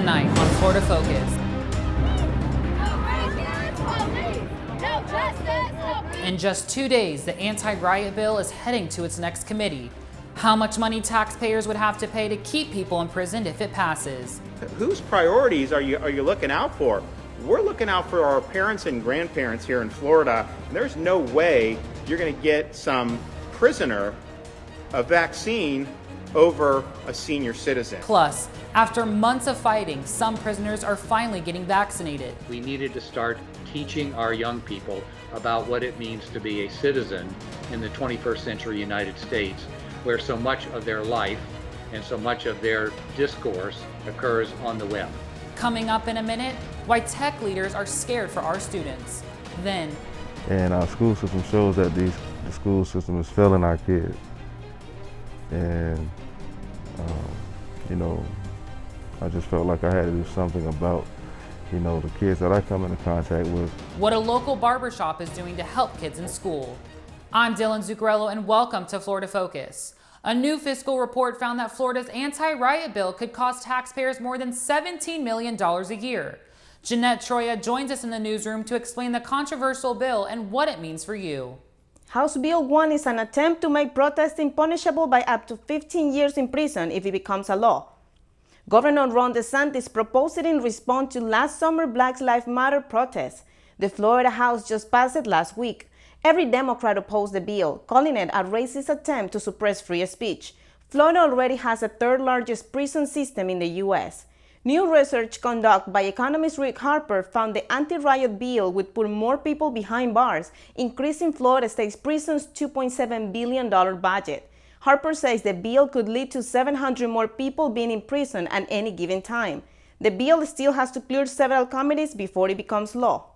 tonight on Florida Focus. In just 2 days, the anti-riot bill is heading to its next committee. How much money taxpayers would have to pay to keep people imprisoned if it passes? Whose priorities are you looking out for? We're looking out for our parents and grandparents here in Florida. And there's no way you're going to get some prisoner a vaccine over a senior citizen. Plus, after months of fighting, some prisoners are finally getting vaccinated. We needed to start teaching our young people about what it means to be a citizen in the 21st century United States, where so much of their life and so much of their discourse occurs on the web. Coming up in a minute, why tech leaders are scared for our students. Then, and our school system shows that the school system is failing our kids. And, I just felt like I had to do something about, the kids that I come into contact with. What a local barbershop is doing to help kids in school. I'm Dylan Zuccarello, and welcome to Florida Focus. A new fiscal report found that Florida's anti-riot bill could cost taxpayers more than $17 million a year. Jeanette Troya joins us in the newsroom to explain the controversial bill and what it means for you. House Bill 1 is an attempt to make protesting punishable by up to 15 years in prison if it becomes a law. Governor Ron DeSantis proposed it in response to last summer Black Lives Matter protests. The Florida House just passed it last week. Every Democrat opposed the bill, calling it a racist attempt to suppress free speech. Florida already has the third largest prison system in the U.S. New research conducted by economist Rick Harper found the anti-riot bill would put more people behind bars, increasing Florida State's prison's $2.7 billion budget. Harper says the bill could lead to 700 more people being in prison at any given time. The bill still has to clear several committees before it becomes law.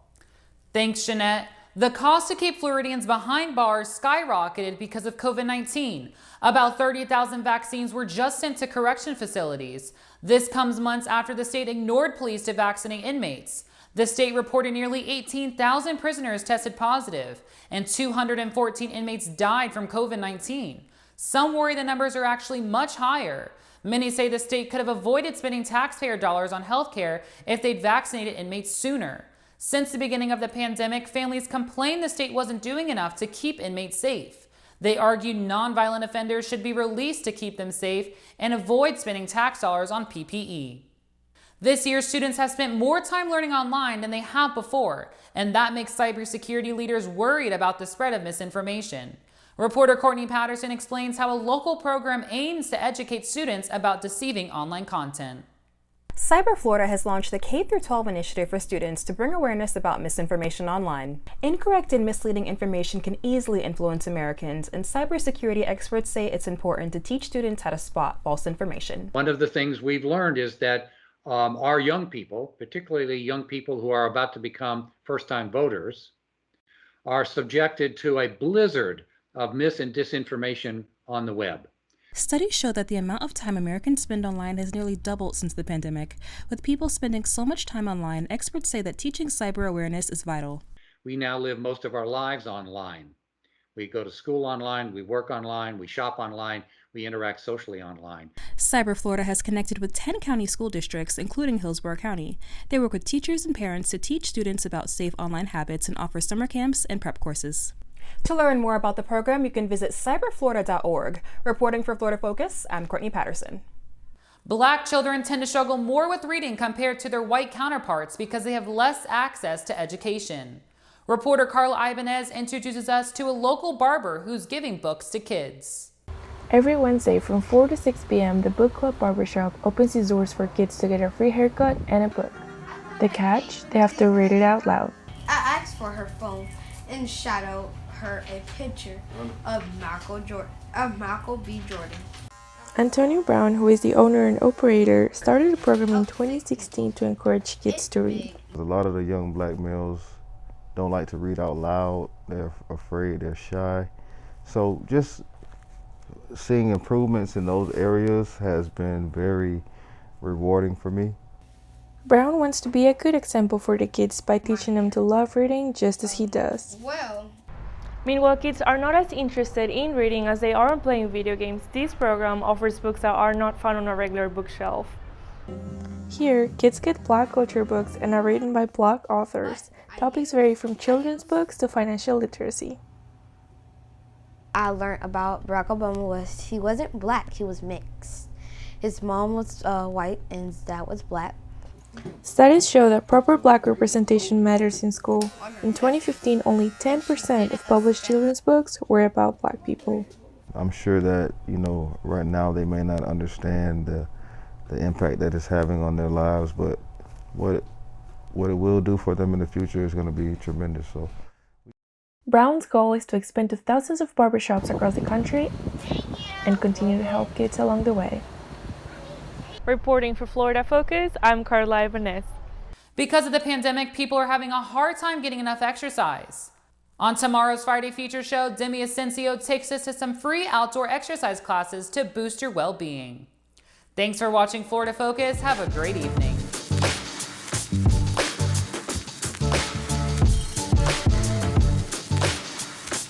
Thanks, Jeanette. The cost to keep Floridians behind bars skyrocketed because of COVID-19. About 30,000 vaccines were just sent to correction facilities. This comes months after the state ignored pleas to vaccinate inmates. The state reported nearly 18,000 prisoners tested positive, and 214 inmates died from COVID-19. Some worry the numbers are actually much higher. Many say the state could have avoided spending taxpayer dollars on health care if they'd vaccinated inmates sooner. Since the beginning of the pandemic, families complained the state wasn't doing enough to keep inmates safe. They argued nonviolent offenders should be released to keep them safe and avoid spending tax dollars on PPE. This year, students have spent more time learning online than they have before, and that makes cybersecurity leaders worried about the spread of misinformation. Reporter Courtney Patterson explains how a local program aims to educate students about deceiving online content. Cyber Florida has launched the K-12 initiative for students to bring awareness about misinformation online. Incorrect and misleading information can easily influence Americans, and cybersecurity experts say it's important to teach students how to spot false information. One of the things we've learned is that our young people, particularly young people who are about to become first-time voters, are subjected to a blizzard of mis and disinformation on the web. Studies show that the amount of time Americans spend online has nearly doubled since the pandemic. With people spending so much time online, experts say that teaching cyber awareness is vital. We now live most of our lives online. We go to school online, we work online, we shop online, we interact socially online. Cyber Florida has connected with 10 county school districts, including Hillsborough County. They work with teachers and parents to teach students about safe online habits and offer summer camps and prep courses. To learn more about the program, you can visit cyberflorida.org. Reporting for Florida Focus, I'm Courtney Patterson. Black children tend to struggle more with reading compared to their white counterparts because they have less access to education. Reporter Carla Ibanez introduces us to a local barber who's giving books to kids. Every Wednesday from 4 to 6 p.m., the Book Club Barbershop opens its doors for kids to get a free haircut and a book. The catch? They have to read it out loud. I asked for her phone and shadowed her a picture of Michael B. Jordan. Antonio Brown, who is the owner and operator, started the program in 2016 to encourage kids to read. A lot of the young black males don't like to read out loud. They're afraid, they're shy. So just seeing improvements in those areas has been very rewarding for me. Brown wants to be a good example for the kids by teaching them to love reading just as he does. Meanwhile, kids are not as interested in reading as they are in playing video games. This program offers books that are not found on a regular bookshelf. Here, kids get Black culture books and are written by Black authors. Topics vary from children's books to financial literacy. I learned about Barack Obama he wasn't black, he was mixed. His mom was white and his dad was black. Studies show that proper Black representation matters in school. In 2015, only 10% of published children's books were about Black people. I'm sure that, right now they may not understand the impact that it's having on their lives, but what it will do for them in the future is going to be tremendous. So, Brown's goal is to expand to thousands of barbershops across the country and continue to help kids along the way. Reporting for Florida Focus, I'm Carla Ibanez. Because of the pandemic, people are having a hard time getting enough exercise. On tomorrow's Friday Feature Show, Demi Asensio takes us to some free outdoor exercise classes to boost your well-being. Thanks for watching Florida Focus. Have a great evening.